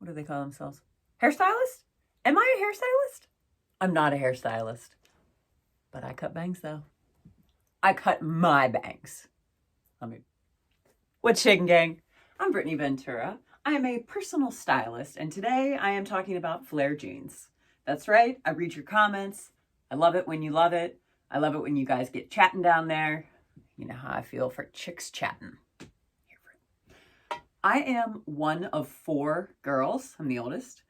do they call themselves? Hairstylist? Am I a hairstylist? I'm not a hairstylist. But I cut bangs though. I cut my bangs. What's shaking, gang? I'm Brittany Ventura. I am a personal stylist, and today I am talking about flare jeans. That's right, I read your comments. I love it when you love it. I love it when you guys get chatting down there. You know how I feel for chicks chatting. I am one of 4 girls. I'm the oldest.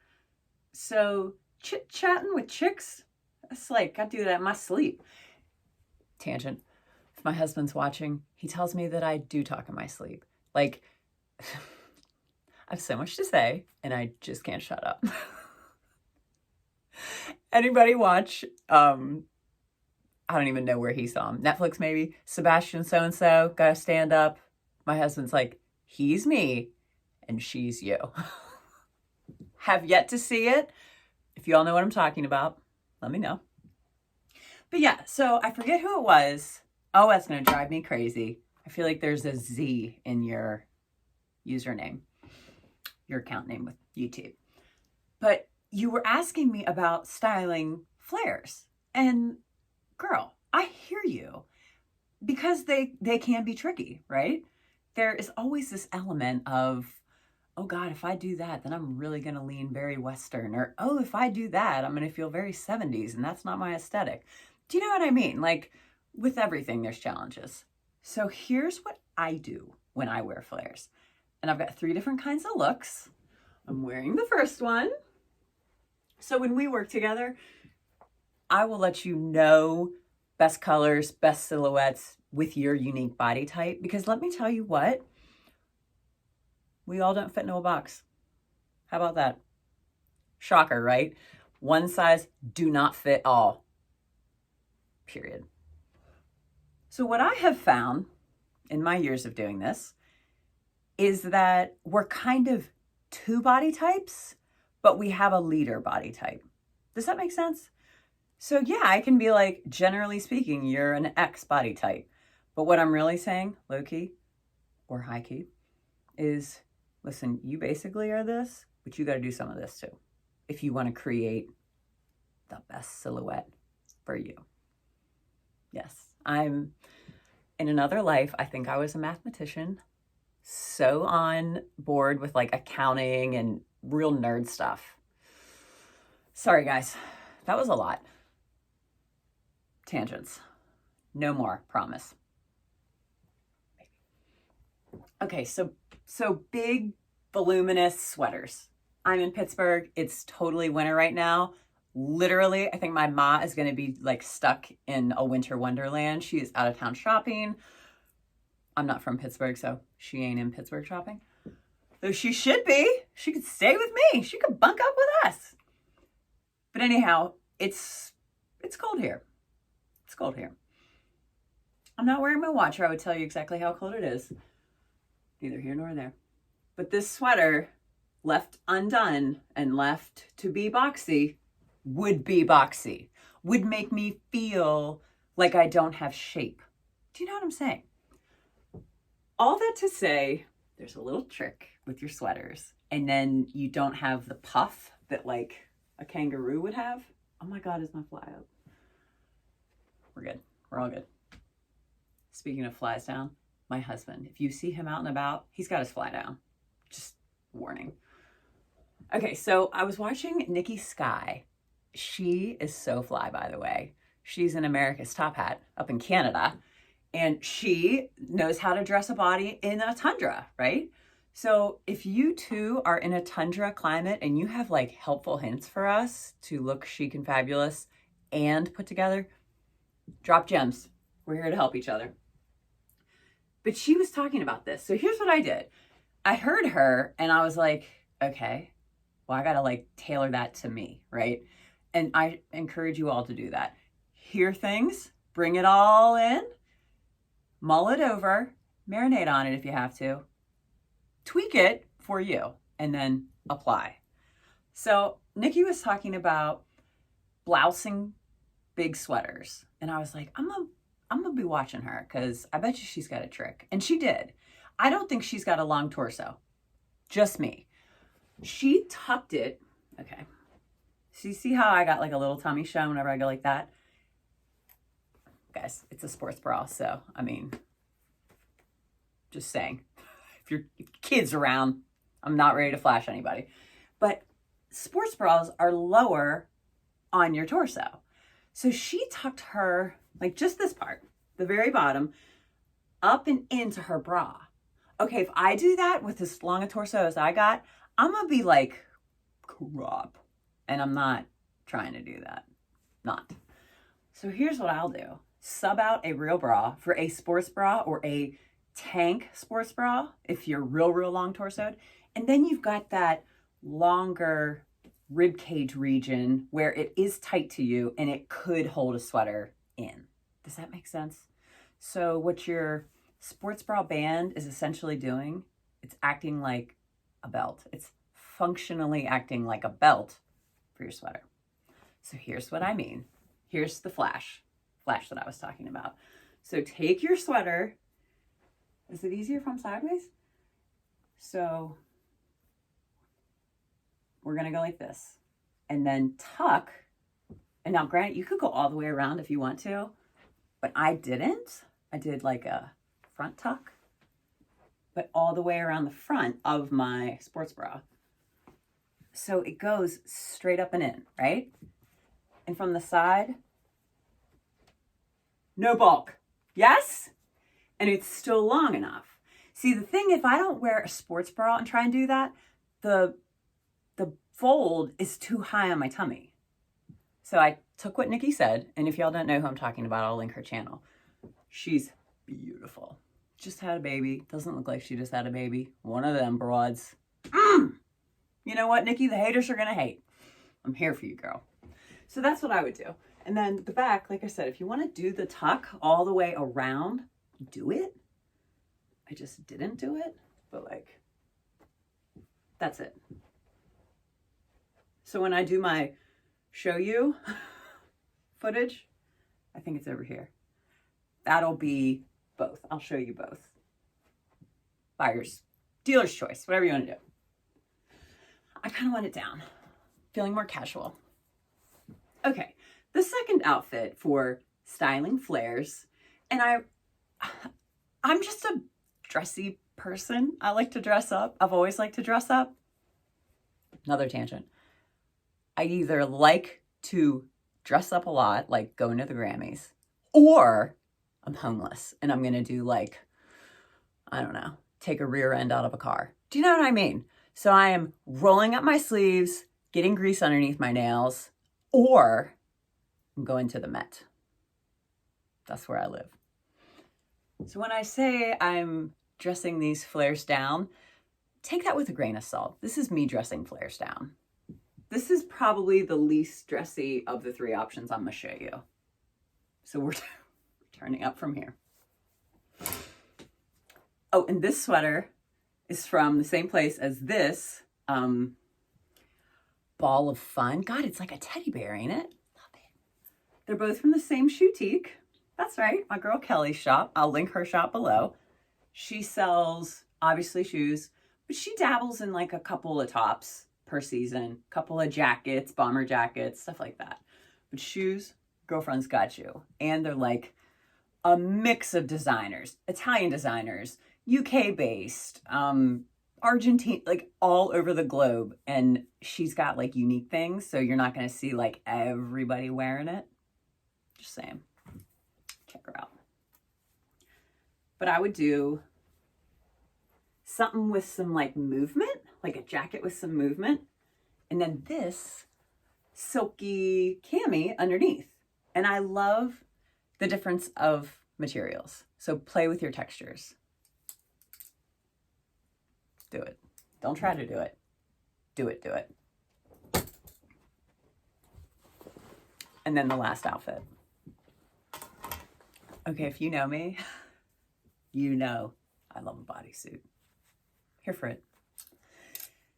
So chit-chatting with chicks, it's like I do that in my sleep. Tangent. If my husband's watching, he tells me that I do talk in my sleep. Like, I have so much to say, and I just can't shut up. Anybody watch, I don't even know where he saw him. Netflix maybe? Sebastian so-and-so, gotta stand up. My husband's like, he's me, and she's you. Have yet to see it. If you all know what I'm talking about, let me know. But yeah, so I forget who it was. Oh, that's going to drive me crazy. I feel like there's a Z in your username, your account name with YouTube. But you were asking me about styling flares. And girl, I hear you. Because they can be tricky, right? There is always this element of, oh God, if I do that, then I'm really going to lean very Western. Or, oh, if I do that, I'm going to feel very 70s, and that's not my aesthetic. Do you know what I mean? Like, with everything, there's challenges. So here's what I do when I wear flares. And I've got 3 different kinds of looks. I'm wearing the first one. So when we work together, I will let you know best colors, best silhouettes with your unique body type. Because let me tell you what, we all don't fit into a box. How about that? Shocker, right? One size do not fit all. Period. So what I have found in my years of doing this is that we're kind of 2 body types, but we have a leader body type. Does that make sense? So yeah, I can be like, generally speaking, you're an X body type. But what I'm really saying, low key or high key, is listen, you basically are this, but you got to do some of this too if you want to create the best silhouette for you. Yes, I'm in another life. I think I was a mathematician, so on board with like accounting and real nerd stuff. Sorry, guys, that was a lot. Tangents. No more, promise. Okay, so big, voluminous sweaters. I'm in Pittsburgh. It's totally winter right now. Literally, I think my ma is going to be like stuck in a winter wonderland. She is out of town shopping. I'm not from Pittsburgh, so she ain't in Pittsburgh shopping. Though she should be. She could stay with me. She could bunk up with us. But anyhow, it's cold here. It's cold here. I'm not wearing my watch, or I would tell you exactly how cold it is. Neither here nor there. But this sweater, left undone and left to be boxy, would be boxy. Would make me feel like I don't have shape. Do you know what I'm saying? All that to say, there's a little trick with your sweaters. And then you don't have the puff that like a kangaroo would have. Oh my God, is my fly up? We're good. We're all good. Speaking of flies down, my husband, if you see him out and about, he's got his fly down. Just warning. Okay, so I was watching Nikki Sky. She is so fly, by the way. She's in America's Top Hat up in Canada, and she knows how to dress a body in a tundra, right? So if you too are in a tundra climate and you have like helpful hints for us to look chic and fabulous and put together, drop gems. We're here to help each other. But she was talking about this. So here's what I did. I heard her and I was like, okay, well, I got to like tailor that to me, right? And I encourage you all to do that. Hear things, bring it all in, mull it over, marinate on it if you have to, tweak it for you, and then apply. So Nikki was talking about blousing big sweaters. And I was like, I'm gonna be watching her because I bet you she's got a trick. And she did. I don't think she's got a long torso. Just me. She tucked it. Okay. So you see how I got like a little tummy show whenever I go like that? Guys, it's a sports bra, so I mean, just saying. If your kid's around, I'm not ready to flash anybody. But sports bras are lower on your torso. So she tucked her, like just this part, the very bottom, up and into her bra. Okay, if I do that with as long a torso as I got, I'm gonna be like, crop. And I'm not trying to do that. Not. So here's what I'll do. Sub out a real bra for a sports bra or a tank sports bra if you're real long torsoed. And then you've got that longer rib cage region where it is tight to you and it could hold a sweater in. Does that make sense? So what your sports bra band is essentially doing, it's acting like a belt. It's functionally acting like a belt for your sweater. So here's what I mean. Here's the flash that I was talking about. So take your sweater. Is it easier if I'm sideways? So we're gonna go like this and then tuck. And now granted, you could go all the way around if you want to, but I didn't. I did like a front tuck, but all the way around the front of my sports bra. So it goes straight up and in, right? And from the side, no bulk. Yes? And it's still long enough. See, the thing, if I don't wear a sports bra and try and do that, the fold is too high on my tummy. So I took what Nikki said, and if y'all don't know who I'm talking about, I'll link her channel. She's beautiful. Just had a baby. Doesn't look like she just had a baby. One of them broads. You know what, Nikki? The haters are going to hate. I'm here for you, girl. So that's what I would do. And then the back, like I said, if you want to do the tuck all the way around, do it. I just didn't do it, but like, that's it. So when I do my show you footage, I think it's over here. That'll be both. I'll show you both. Buyer's, dealer's choice, whatever you want to do. I kind of want it down, feeling more casual. Okay, the second outfit for styling flares, and I'm just a dressy person. I like to dress up. I've always liked to dress up. Another tangent. I either like to dress up a lot, like going to the Grammys, or I'm homeless and I'm going to do like, I don't know, take a rear end out of a car. Do you know what I mean? So I am rolling up my sleeves, getting grease underneath my nails, or I'm going to the Met. That's where I live. So when I say I'm dressing these flares down, take that with a grain of salt. This is me dressing flares down. This is probably the least dressy of the three options I'm going to show you. So we're turning up from here. Oh, and this sweater is from the same place as this Ball of Fun. God, it's like a teddy bear, ain't it? Love it. They're both from the same Shoutique. That's right, my girl Kelly's shop. I'll link her shop below. She sells, obviously, shoes, but she dabbles in like a couple of tops per season, couple of jackets, bomber jackets, stuff like that. But shoes, girlfriend's got you. And they're like a mix of designers, Italian designers, UK based, Argentine, like all over the globe. And she's got like unique things. So you're not going to see like everybody wearing it. Just saying. Check her out. But I would do something with some like movement, like a jacket with some movement. And then this silky cami underneath. And I love the difference of materials. So play with your textures. Do it. Don't try to do it. Do it, do it. And then the last outfit. Okay, if you know me, you know I love a bodysuit. Here for it.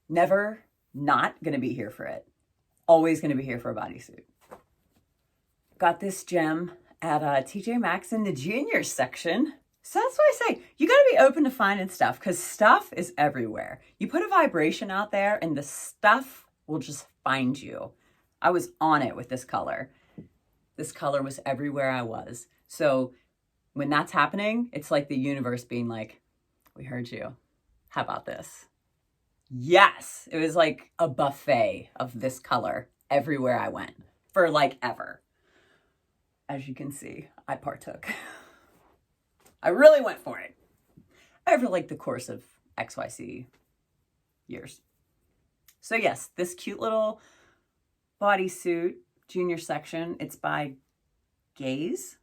Never not gonna be here for it. Always gonna be here for a bodysuit. Got this gem at TJ Maxx in the junior section. So that's why I say you got to be open to finding stuff, because stuff is everywhere. You put a vibration out there and the stuff will just find you. I was on it with this color. This color was everywhere I was. So when that's happening, it's like the universe being like, we heard you. How about this? Yes. It was like a buffet of this color everywhere I went for like ever. As you can see, I partook. I really went for it over like the course of XYZ years. So yes, this cute little bodysuit, junior section, it's by Gaze,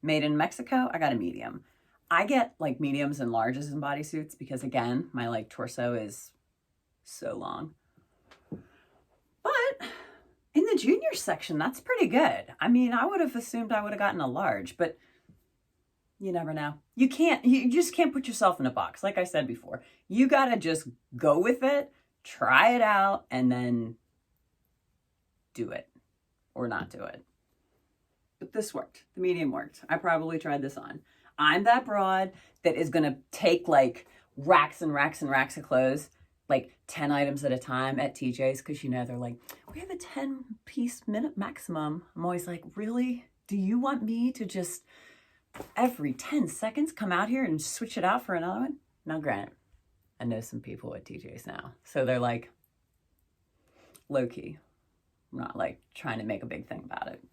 made in Mexico. I got a medium. I get like mediums and larges in bodysuits because again, my like torso is so long. But in the junior section, that's pretty good. I mean, I would have assumed I would have gotten a large, but you never know. You just can't put yourself in a box. Like I said before, you got to just go with it, try it out, and then do it or not do it. But this worked. The medium worked. I probably tried this on. I'm that broad that is going to take like racks and racks and racks of clothes, like 10 items at a time at TJ's, because you know they're like, we have a 10-piece minute maximum. I'm always like, really? Do you want me to just every 10 seconds come out here and switch it out for another one? Now granted, I know some people at TJ's now, so they're like low-key. I'm not like trying to make a big thing about it.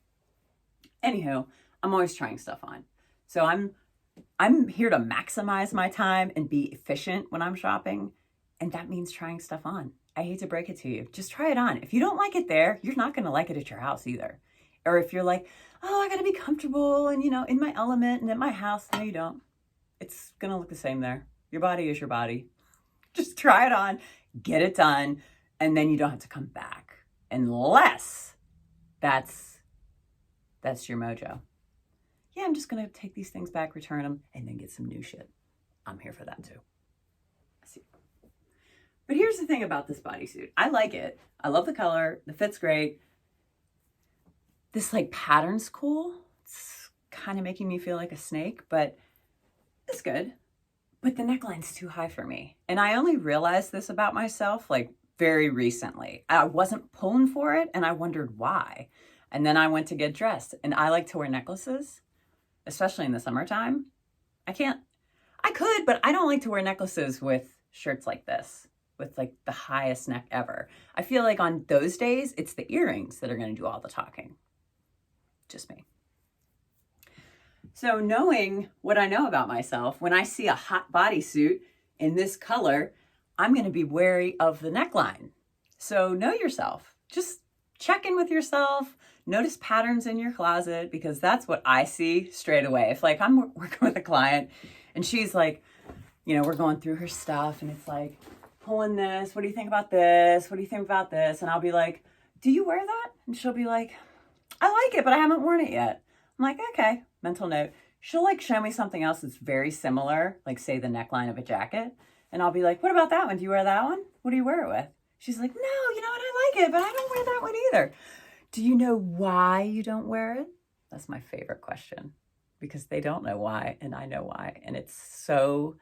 Anywho, I'm always trying stuff on. So I'm here to maximize my time and be efficient when I'm shopping, and that means trying stuff on. I hate to break it to you. Just try it on. If you don't like it there, you're not going to like it at your house either. Or if you're like, oh, I got to be comfortable and, you know, in my element and at my house. No, you don't. It's going to look the same there. Your body is your body. Just try it on, get it done, and then you don't have to come back. Unless that's your mojo. Yeah, I'm just going to take these things back, return them, and then get some new shit. I'm here for that too. See. But here's the thing about this bodysuit. I like it. I love the color. The fit's great. This like pattern's cool. It's kind of making me feel like a snake, but it's good. But the neckline's too high for me. And I only realized this about myself like very recently. I wasn't pulling for it and I wondered why. And then I went to get dressed, and I like to wear necklaces, especially in the summertime. I could, but I don't like to wear necklaces with shirts like this, with like the highest neck ever. I feel like on those days, it's the earrings that are going to do all the talking. Just me. So knowing what I know about myself, when I see a hot bodysuit in this color, I'm going to be wary of the neckline. So know yourself. Just check in with yourself. Notice patterns in your closet, because that's what I see straight away. If like I'm working with a client and she's like, you know, we're going through her stuff and it's like, pulling this, what do you think about this? What do you think about this? And I'll be like, do you wear that? And she'll be like, I like it, but I haven't worn it yet. I'm like, okay, mental note. She'll like show me something else that's very similar, like say the neckline of a jacket. And I'll be like, what about that one? Do you wear that one? What do you wear it with? She's like, no, you know what? I like it, but I don't wear that one either. Do you know why you don't wear it? That's my favorite question, because they don't know why and I know why. And it's so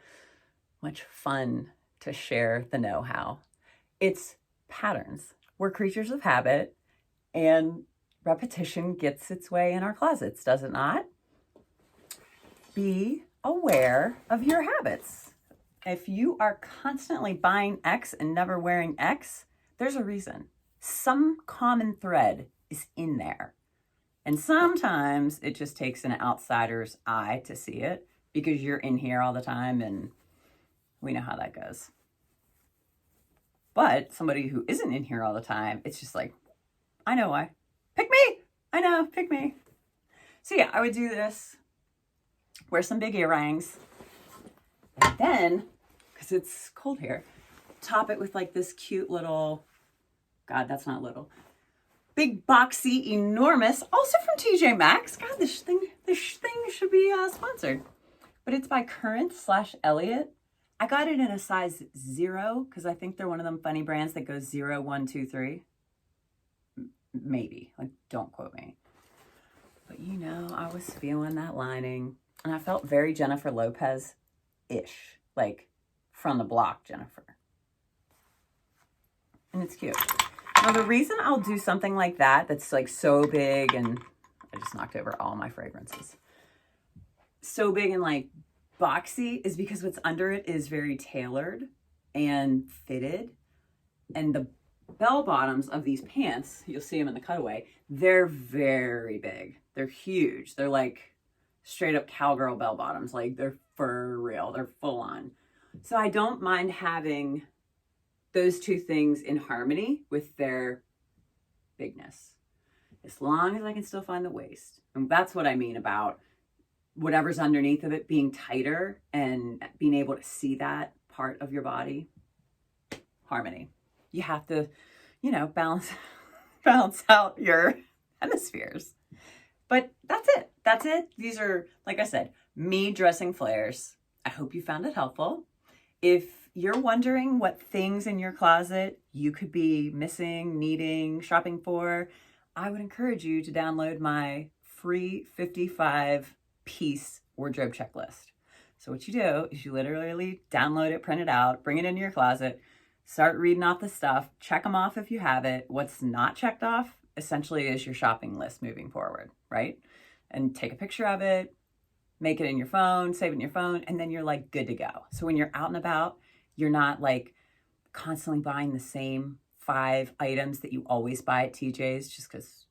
much fun to share the know-how. It's patterns. We're creatures of habit, and repetition gets its way in our closets, does it not? Be aware of your habits. If you are constantly buying X and never wearing X, there's a reason. Some common thread is in there. And sometimes it just takes an outsider's eye to see it, because you're in here all the time and we know how that goes. But somebody who isn't in here all the time, it's just like, I know why. Pick me. I know, pick me. So yeah, I would do this. Wear some big earrings. And then, because it's cold here, top it with like this cute little, God, that's not little, big boxy, enormous, also from TJ Maxx. God, this thing should be sponsored. But it's by Current/Elliot. I got it in a size 0 because I think they're one of them funny brands that goes 0, 1, 2, 3. Maybe. Like, don't quote me. But you know, I was feeling that lining. And I felt very Jennifer Lopez-ish, like from the block Jennifer. And it's cute. Now, the reason I'll do something like that, that's like so big, and I just knocked over all my fragrances, so big and like boxy, is because what's under it is very tailored and fitted. And the bell bottoms of these pants, you'll see them in the cutaway, they're very big. They're huge. They're like straight up cowgirl bell bottoms. Like they're for real. They're full on. So I don't mind having those two things in harmony with their bigness, as long as I can still find the waist. And that's what I mean about whatever's underneath of it being tighter and being able to see that part of your body. Harmony. You have to, you know, balance out your hemispheres. But that's it. That's it. These are, like I said, me dressing flares. I hope you found it helpful. If you're wondering what things in your closet you could be missing, needing, shopping for, I would encourage you to download my free 55-piece wardrobe checklist. So what you do is you literally download it, print it out, bring it into your closet, start reading off the stuff, check them off if you have it. What's not checked off essentially is your shopping list moving forward, right? And take a picture of it, make it in your phone, save it in your phone, and then you're like good to go. So when you're out and about, you're not like constantly buying the same 5 items that you always buy at TJ's just because,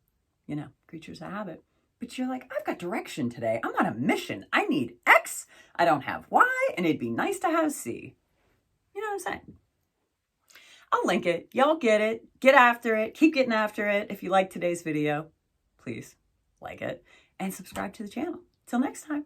you know, creatures of habit. But you're like, I've got direction today. I'm on a mission. I need X. I don't have Y, and it'd be nice to have C. You know what I'm saying? I'll link it. Y'all get it. Get after it. Keep getting after it. If you like today's video, please like it and subscribe to the channel. Till next time.